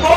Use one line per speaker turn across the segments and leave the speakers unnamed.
2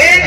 1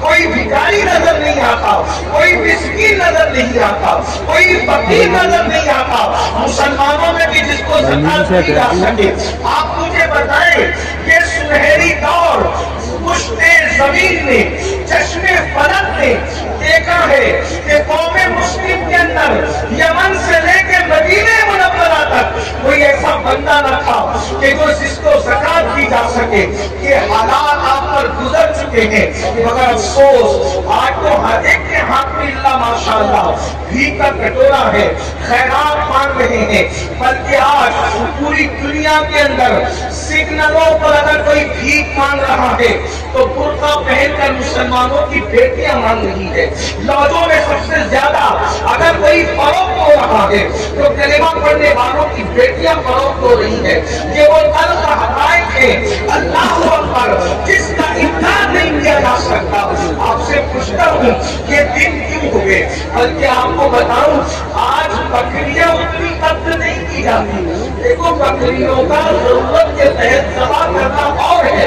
کوئی بھکاری نظر نہیں آتا، کوئی مسکین نظر نہیں آتا، کوئی فقیر نظر نہیں آتا۔ مسلمانوں میں بھی جس کو زکات دی جا سکے۔ آپ مجھے بتائیں یہ سنہری دور پشتے زمین نے، چشم فلک نے دیکھا ہے کہ قوم مسلم کے اندر یمن سے لے کے مدینہ منورہ تک کوئی ایسا بندہ نہ تھا کہ جس کو زکات دی جا سکے۔ یہ حالات آپ پر گزر چکے ہیں، مگر افسوس آج تو ہر ایک کے ہاتھ میں اللہ ماشاءاللہ بھیک کا کٹورا ہے، خیرات مانگ رہے ہیں۔ بلکہ آج پوری دنیا کے اندر سگنلوں پر اگر کوئی بھیک مانگ رہا ہے تو برقع پہن کر مسلمانوں کی بیٹیاں مانگ رہی ہے۔ لوجوں میں سب سے زیادہ اگر کوئی فروخت ہو رہا ہے تو کلمہ پڑھنے والوں کی بیٹیاں فروخت ہو رہی ہے۔ یہ وہ تلخ حقائق ہے، اللہ اکبر، جس کا انکار نہیں کیا جا سکتا۔ آپ سے پوچھتا ہوں یہ دن کیوں ہوئے؟ بلکہ آپ کو بتاؤں آج بکریاں اتنی قتل نہیں کی جاتی۔ دیکھو بکریوں کا ضرورت کے تحت ذبح کرنا اور ہے،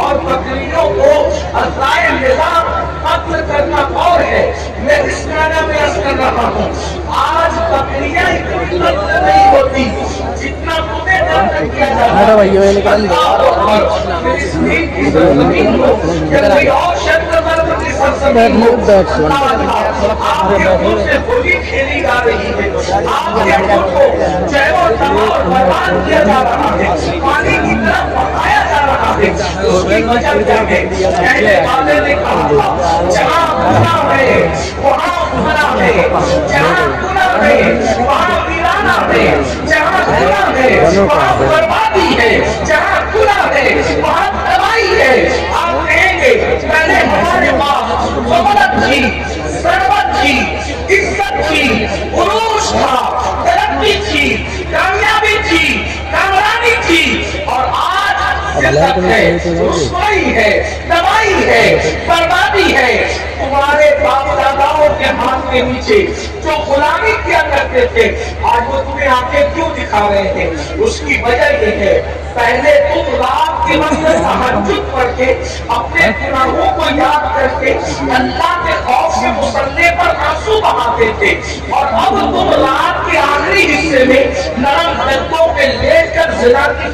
اور بکریوں کو ازائے نظام قتل کرنا اور ہے۔ میں اس معنی میں عرض کر رہا ہوں آج بکریاں اتنی قتل نہیں ہوتی جتنا تمہیں قتل کیا جاتا ہے۔ اللہ اکبر، اس دین کی سرزمین ہو یا کوئی اور شرط مرد کی سرزمین ہو، آپ کے خود سے ہولی کھیلی جا رہی ہے، آپ کے خود کو چہر و تباہ اور برباد کیا جا رہا ہے، پانی کی طرف بہایا جا رہا ہے۔ اس کی وجہ کیا ہے؟ پہلے والے نے کہا تھا جہاں گناہ ہے وہاں خدا ہے، جہاں گناہ ہے وہاں ویرانہ ہے، جہاں گناہ ہے وہاں بربادی ہے، جہاں گناہ ہے وہاں تباہی ہے۔ آپ کہیں گے پہلے ہمارے پاس دولت تھی، ثروت تھی، عزت تھی، عروج تھا، ترقی تھی، کامیابی تھی، کامرانی تھی، اور آج ذلت ہے، رسوائی ہے، تباہی ہے، بربادی ہے۔ تمہارے باپ داداؤں کے ہاتھ کے نیچے جو غلامی کیا کرتے تھے آج وہ تمہیں آنکھیں کیوں دکھا رہے ہیں؟ اس کی وجہ یہ ہے پہلے تم رات کے وقت تہجد پڑھ کے اپنے گناہوں کو یاد کر کے اللہ کے خوف سے مصلی پر آنسو بہاتے تھے، اور اب تم رات کے آخری حصے میں نرم گدوں پہ لیٹ کر زنا کی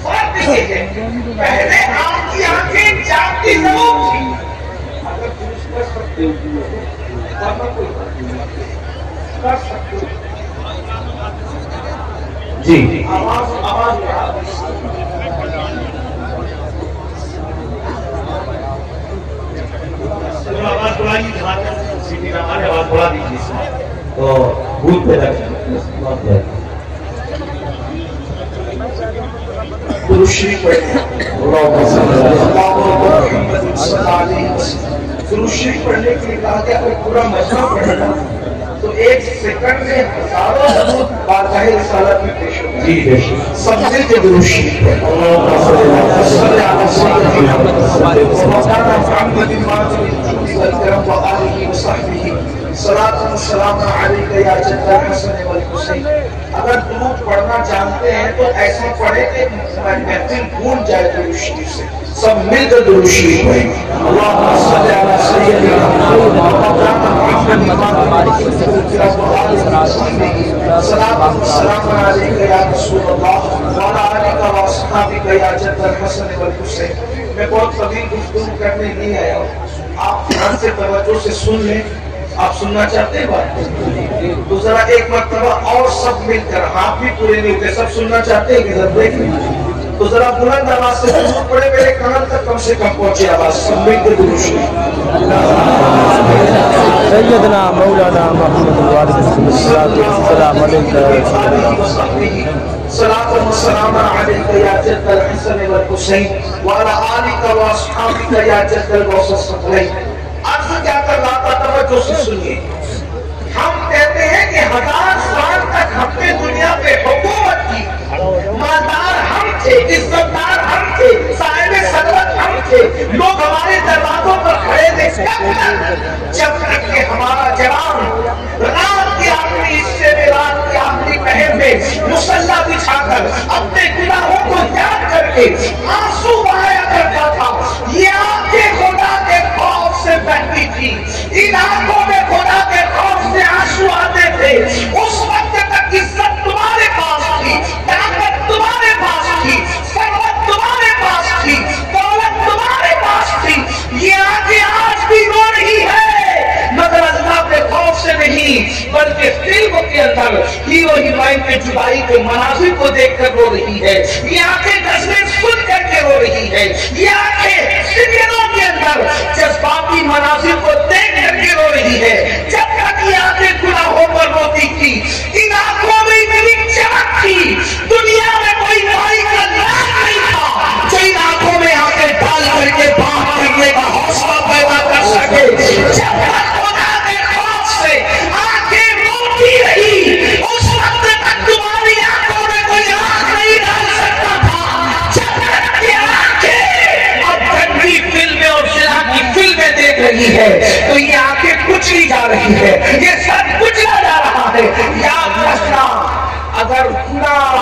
فرق یہ ہے پہلے آپ کی آنکھیں جاگتی ضرور تھی، اگر تم اس کر سکتے ہو کر سکتے ہو۔ جی آواز آواز آواز بڑھائیے، سیٹی نہ آنے آواز بڑھا دیجیے تو بھول پیدا کریں۔ درود شریف پڑھنے کے لیے کہا کہ اگر پورا مجمع پڑھے گا تو ایک سیکنڈ میں ہزاروں درود بارگاہ رسالت میں پیش ہوگا۔ جی بے شک سب سے درود شریف اگر درود پڑھنا جانتے ہیں تو ایسا پڑھے کہ محفل گونج جائے درود شریف سے۔ سب مل کر درود شریف پڑھیں۔ اللہم صلی علی سیدنا صلاۃ و سلام علیک یا رسول اللہ وعلی آلک و اصحابک یا جد الحسن والحسین۔ میں بہت طویل گفتگو کرنے نہیں آیا ہوں، آپ دھیان سے توجہ سے سن لیں۔ آپ سننا چاہتے ہیں بات تو ذرا ایک مرتبہ اور سب مل کر، ہاتھ بھی پورے نہیں ہوتے، سب سننا چاہتے ہیں کہ ذرا دیکھ لیں تو ذرا بلند آواز سے درود پڑھے، میرے کان تک کم سے کم پہنچے آواز، سب مل کے درود شریف۔
سیدنا مولانا محمد السلام علیکم
صلاۃ و سلام علیک یا جد الحسن والحسین وعلی آلک و اصحابک یا جد الغوث الثقلین۔ عرض کیا کر رہا تھا، توجہ سے سنیے۔ ہم کہتے ہیں کہ 1000 سال تک ہم نے دنیا پہ حکومت کی، مالدار ہم تھے، عزتدار ہم تھے، صاحب ثروت ہم تھے، لوگ ہمارے دروازوں پر کھڑے تھے، جب تک کہ ہمارا جوان رات کے آخری حصے میں، رات کے آخری پہر میں مصلی بچھا کر اپنے گناہوں کو یاد کر کے آنسو بہائے اندر ہیرو ہیروئن کے جدائی کے مناظر کو دیکھ کر رو رہی ہے، یہ آنکھیں غزلیں سن کر کے رو رہی ہے، یہ آنکھیں سینوں کے اندر جذباتی مناظر کو دیکھ کر کے رو رہی ہے۔ جب تک یہ آنکھیں گناہوں پر روتی تھی، ان آنکھوں میں اتنی چمک تھی، دنیا میں کوئی بھائی کا نام نہیں تھا جو ان آنکھوں میں آنکھیں ڈال کر کے بات کرنے کا حوصلہ پیدا کر سکے۔ جب تک خدا کے خوف سے آنکھیں روتی رہی، اس وقت تک تمہاری آنکھوں میں کوئی آنکھ نہیں ڈال سکتا تھا۔ جب تک کہ آنکھیں اب گندی فلمیں اور شرح کی فلمیں دیکھ رہی ہے تو یہ آنکھیں کچلی جا رہی ہے، یہ سب کچلا جا رہا ہے۔ یاد رکھنا، اگر گناہ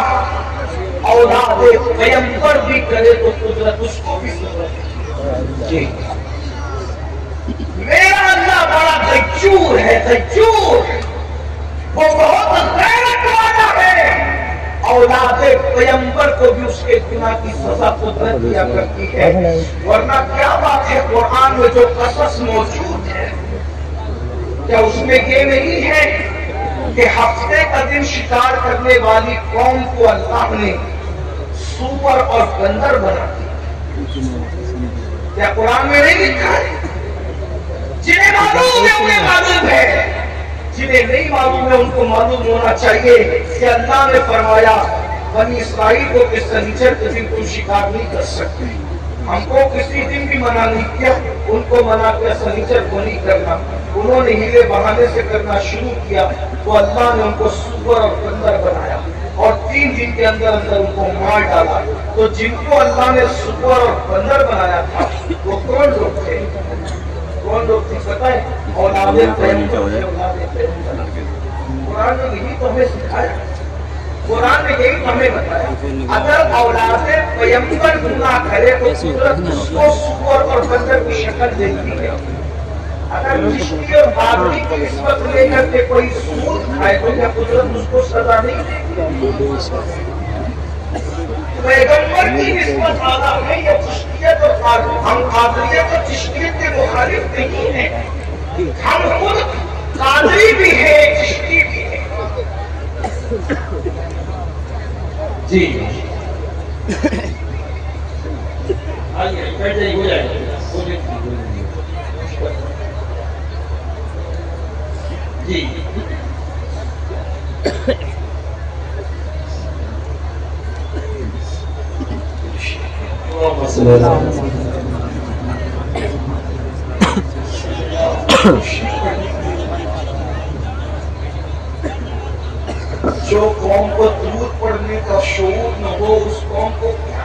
اولاد پیغمبر بھی کرے تو قدرت اس کو بھی قدرت جی۔ میرا اللہ بڑا غیور ہے، غیور، وہ بہت غیرت والا ہے۔ اولاد پیغمبر کو بھی اس کے گناہ کی سزا قدرت دیا کرتی ہے، ورنہ کیا بات ہے قرآن میں جو قصص موجود ہے، کیا اس میں یہ نہیں ہے کہ ہفتے کا دن شکار کرنے والی قوم کو اللہ نے سور اور بندر بنا دیا؟ کیا قرآن میں نہیں لکھا ہے؟ جنہیں معلوم ہے انہیں معلوم ہے، جنہیں نہیں معلوم ہے ان کو معلوم ہونا چاہیے کہ اللہ نے فرمایا بنی اسرائیل کو کہ سنیچر کے دن تم شکار نہیں کر سکتے، ہم کو کسی دن بھی منع نہیں کیا، ان کو منع کیا سنیچر کو نہیں کرنا، انہوں نے ہیلے بہانے سے کرنا شروع کیا تو اللہ نے ان کو سور اور بندر بنایا اور 3 دن کے اندر اندر ان کو مار ڈالا۔ تو جن کو اللہ نے سور اور بندر بنایا تھا وہ کون لوگ تھے؟ کون لوگ تھے پتہ ہے؟ اولاد پیغمبر۔ قرآن نے یہی تو ہمیں سکھایا، قرآن نے یہی ہمیں بتایا، اگر اولاد پیغمبر گناہ کرے تو قدرت اس کو سور اور بندر کی شکل دیتی ہے۔ اگر چشتی اور بادری کی نسبت لے کر کے کوئی سود کھائے تو کیا قدرت اس کو سزا نہیں دیتی؟ پیغمبر کی نسبت زیادہ ہے یا چشتیت اور قادری؟ ہم قادریت اور چشتیت کے مخالف نہیں ہیں، ہم خود قادری بھی ہیں چشتی بھی ہیں جی۔ آئیے بیٹھ جائیے، ہو جائے جی۔ جو قوم کو درود پڑھنے کا شعور نہ ہو اس قوم کو کیا؟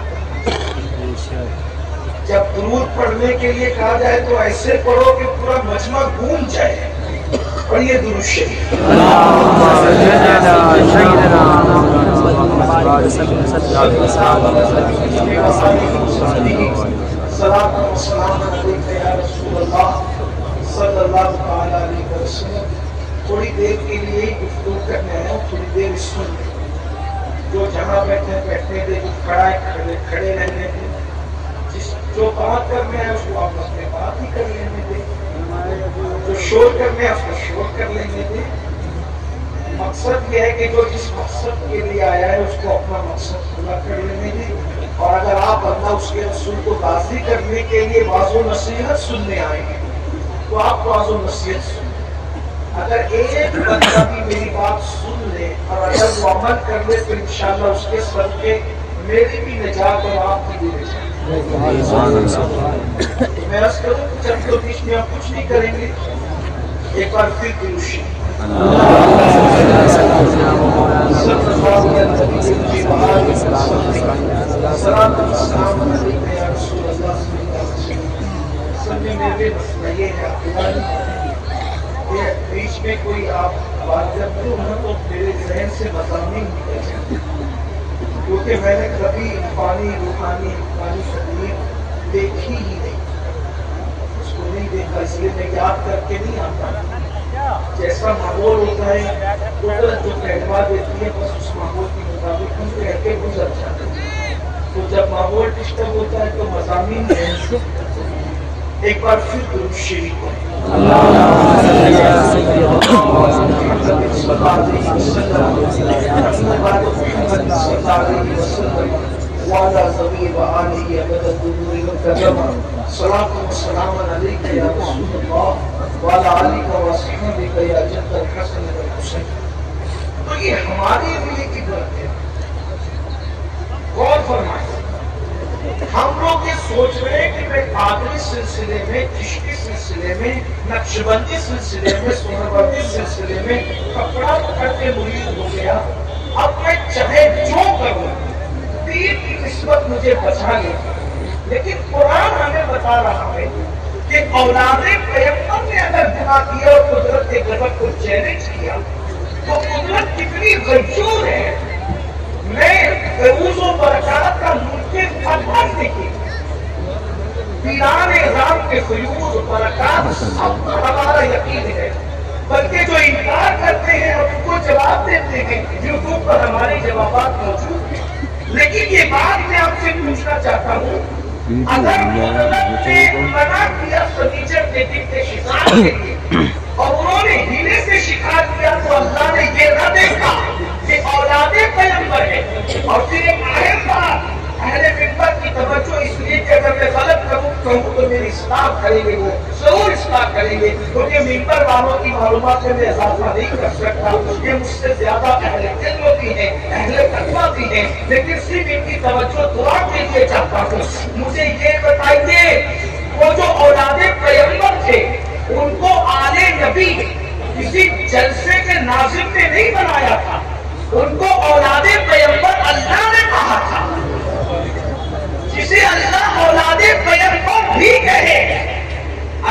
جب درود پڑھنے کے لیے کہا جائے تو ایسے پڑھو کہ پورا مجمع گونج جائے۔ پڑھیے درود شریف۔ صلاۃ و سلام علیک یا رسول اللہ صلی اللہ تعالی علیہ وسلم۔ تھوڑی دیر کے لیے ہی گفتگو کرنے ہیں، تھوڑی دیر سن لیں، جو جہاں بیٹھے بیٹھنے دے، جو کھڑا ہے کھڑے رہنے دے، جو بات کرنے ہیں اس کو آپ اپنے بات ہی کر لینے دے، جو شور کرنے ہیں اس کو شور کر لینے دے۔ مقصد یہ ہے کہ جو جس مقصد کے لیے آیا ہے اس کو اپنا مقصد پورا کر لینے دے، اور اگر آپ اللہ اس کے رسول کو راضی کرنے کے لیے واضح و نصیحت سننے آئے ہیں تو آپ واضح و نصیحت سنیں۔ اگر ایک بندہ بھی میری بات سن لے اور اگر وہ عمل کر لے تو انشاءاللہ اس کے صدقے میری بھی نجات اور آپ کی بھی نجات۔ میں عرض کروں کہ چند تو بیچ میں ہم کچھ نہیں کریں گے، ایک بار پھر دروشی بیچ میں کوئی آپ بات کرتے ہو تو میرے ذہن سے مضامین نکل جاتے، کیونکہ میں نے کبھی پانی روحانی تقریر دیکھی ہی نہیں، اس کو نہیں دیکھا، اس لیے میں یاد کر کے نہیں آتا۔ جیسا ماحول ہوتا ہے قدرت جو کہلوا دیتی ہے بس اس ماحول کے مطابق ہم کہہ کے گزر جاتے ہیں، تو جب ماحول ڈسٹرب ہوتا ہے تو مضامین ایک بار پھر درود شریف پڑھیں. وعلى زمین وآلہ ابد الدنور والقدم صلاة و سلام علیکہ یا رسول اللہ وعلى آلہ وصحبہ یا جد الحسن والحسین. تو یہ ہمارے لیے کی بات ہے. غور فرمائیں. ہم لوگ یہ سوچ رہے ہیں کہ میں قادری سلسلے میں، چشتی سلسلے میں، نقشبندی سلسلے میں، سہروردی سلسلے میں کپڑا پکڑ کے مرید ہو گیا، اب میں چاہے جو کروں پیر کی نسبت مجھے بچا لے. لیکن قرآن ہمیں بتا رہا ہے کہ اولاد پیغمبر نے اگر گناہ کیا اور قدرت کے غضب کو چیلنج کیا تو قدرت کتنی غیور ہے. میں فیروز و برکات کا ممکن فتح دیکھی پیران اعظام کے فیوز و برکات سب ہمارا یقین ہے، بلکہ جو انکار کرتے ہیں اور ان کو جواب دیتے ہیں یوٹیوب پر ہمارے جوابات موجود ہیں. لیکن یہ بات میں آپ سے پوچھنا چاہتا ہوں، اگر قدرت نے منع کیا فرنیچر کے دن کے شکار کے لیے اور انہوں نے ہیلے سے شکار کیا تو اللہ نے یہ نہ دیکھا کہ اولاد پیغمبر ہے. اور پھر ایک اہم بات اہل منبر کی توجہ اس لیے کہ اگر میں غلط کہوں تو میری اصلاح کریں گے، وہ ضرور اصلاح کریں گے، کیونکہ منبر والوں کی معلومات میں اضافہ نہیں کر سکتا. یہ مجھ سے زیادہ اہل علم بھی ہیں، اہل تقویٰ بھی ہیں، لیکن صرف ان کی توجہ دعا کے لیے چاہتا ہوں. مجھے یہ بتائیے وہ جو اولاد پیغمبر تھے ان کو آل نبی کسی جلسے کے ناظم نے نہیں بنایا تھا، ان کو اولاد پیغمبر اللہ نے کہا تھا. جسے اللہ اولاد پیغمبر بھی کہے،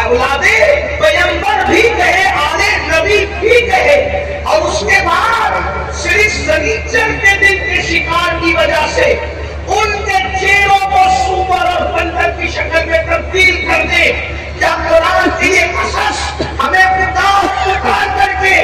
اولاد پیغمبر بھی کہے، آل نبی بھی کہے، اور اس کے بعد صرف سنیچر کے دن کے شکار کی وجہ سے ان کے چہروں کو سور اور بندر کی شکل میں تبدیل کر دے. کیا قرآن کی یہ قصص ہمیں پکار کر کے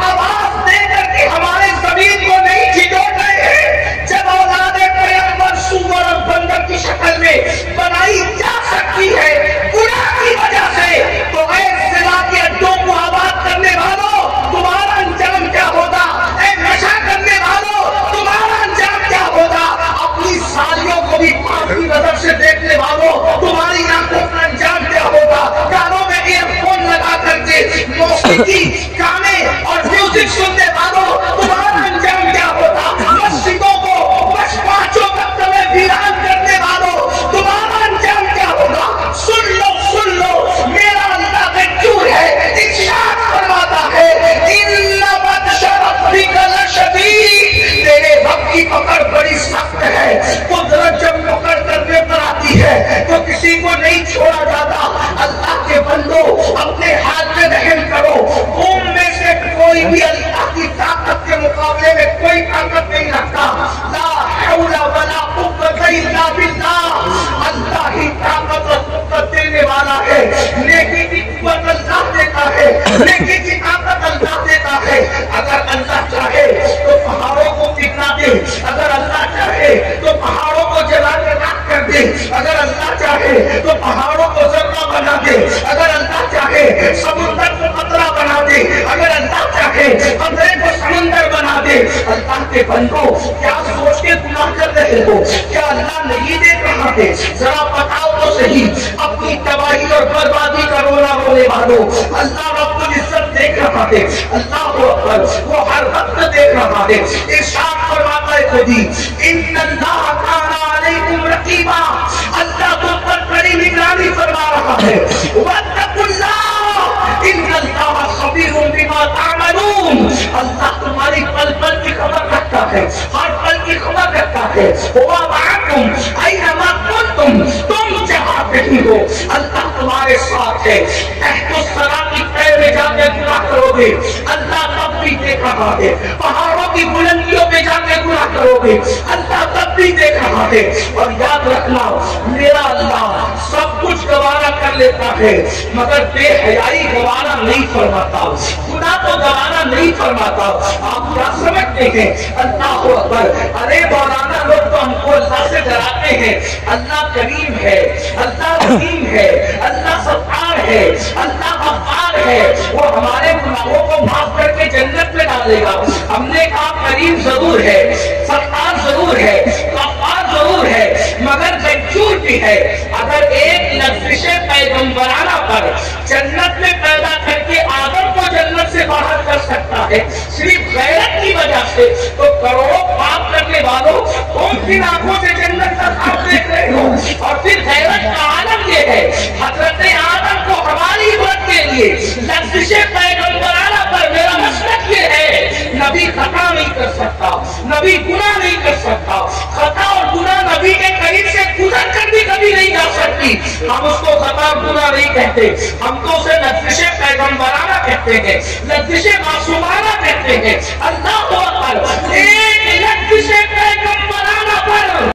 آواز دے کر کے ہمارے زمین کو نہیں جھجوڑ رہے ہیں؟ جب اولاد پیغمبر سور اور بندر کی شکل میں بنائی جا سکتی ہے گناہ کی وجہ سے، تو اے ضلع کے اڈوں کو آباد کرنے والوں تمہارا انجام کیا ہوگا؟ اے نشہ کرنے والوں تمہارا انجام کیا ہوگا؟ اپنی سالیوں کو بھی پاک کی نظر سے دیکھنے والوں تمہاری آنکھوں کا انجام کیا ہوگا؟ کانوں میں ایئر فون لگا کر کے موسیقی گانے اور میوزک سننے والوں تمہارا انجام کیا ہوگا؟ مسجدوں کو بس پانچوں وقت میں ویران کرنے والوں تمہارا انجام کیا ہوگا؟ سن لو میرا اللہ غیور ہے، ارشاد فرماتا ہے اِنَّ بَطْشَ رَبِّكَ لَشَدِيدٌ، تیرے رب کی پکڑ بڑی سخت ہے. قدرت جب پکڑ کرنے پر آتی ہے تو کسی کو نہیں چھوڑا جاتا. اللہ کے بندو اپنے ہاتھ میں رحم کرو. قوم میں سے کوئی بھی اللہ کی طاقت کے مقابلے میں کوئی طاقت نہیں رکھتا. لا حول ولا قوت الا باللہ. اللہ ہی طاقت اور قوت دینے والا ہے. نیکی کی قوت اللہ دیتا ہے، نیکی کی طاقت اللہ دیتا ہے. اگر اللہ چاہے تو پہاڑوں کو پگھلا دے، اگر اللہ چاہے تو پہاڑوں کو جلا کے راکھ کر دے، اگر اللہ چاہے تو پہاڑوں کو ذرہ بنا دے، اگر اللہ چاہے سمندر کو قطرہ بنا دے، اگر اللہ چاہے قطرے کو سمندر بنا دے. اللہ کے بندو کیا سوچ کے گناہ کر رہے ہو؟ کیا اللہ نہیں دیکھ رہا ہے؟ ذرا بتاؤ تو صحیح. اپنی تباہی اور بربادی کا رونا رونے والوں اللہ رب العزت دیکھ رہا ہے. اللہ اکبر، وہ ہر وقت دیکھ رہا ہے. ارشاد فرماتا ہے خودی ان اللہ کان علیکم رقیبا، اللہ تم پر بڑی نگرانی فرما رہا ہے. واتقوا اللہ ان اللہ خبیر بما تعملون، اللہ تمہاری پل پل کی خبر رکھتا ہے، ہر پل کی خبر رکھتا ہے. ہوا معکم اینما کنتم، تم جہاں کہیں ہو اللہ تمہارے ساتھ ہے. عہد الصلاۃ کی پیر میں جا کے گناہ کرو گے اللہ تب بھی دیکھ رہا ہے. پہاڑوں کی بلندیوں پہ جا کے گناہ کرو گے اللہ تب بھی دیکھ رہا ہے. اور یاد رکھنا میرا اللہ سب کچھ گوارا کر کر لیتا ہے مگر بے حیائی گوارا نہیں فرماتا، خدا کو گوارا نہیں فرماتا۔ آپ کیا سمجھتے ہیں؟ اللہ اکبر! ارے مولانا لوگ تو ہم کو اللہ سے ڈراتے ہیں، اللہ کریم ہے، اللہ رحیم ہے، اللہ ستار ہے، اللہ غفار ہے، وہ ہمارے گناہوں کو معاف کر کے جنت میں ڈالے گا۔ ہم نے کہا کریم ضرور ہے، ستار ضرور ہے، غفار ضرور ہے، مگر جھوٹ بھی ہے۔ اگر ایک لفظ پیغمبرانہ پر جنت میں پیدا کر کے آدم کو جنت سے باہر کر سکتا ہے صرف غیرت کی وجہ سے، تو کروڑوں پاپ کرنے والوں کون سی آنکھوں سے جنت کا خواب دیکھ رہے ہو؟ اور پھر غیرت کا عالم یہ ہے، حضرت آدم کو ہماری عبرت کے لیے لفظ پیغمبرانہ پر میرا مسلک یہ ہے، نبی خطا نہیں کر سکتا، نبی گناہ نہیں کر سکتا، خطا اور گناہ نبی کے قریب سے گزر کر بھی کبھی نہیں جا سکتی۔ ہم اس کو خطا اور گناہ نہیں کہتے، ہم تو اسے لفظ پیغمبرانہ کہتے ہیں، لفظ معصومانہ کہتے ہیں۔ اللہ اکبر!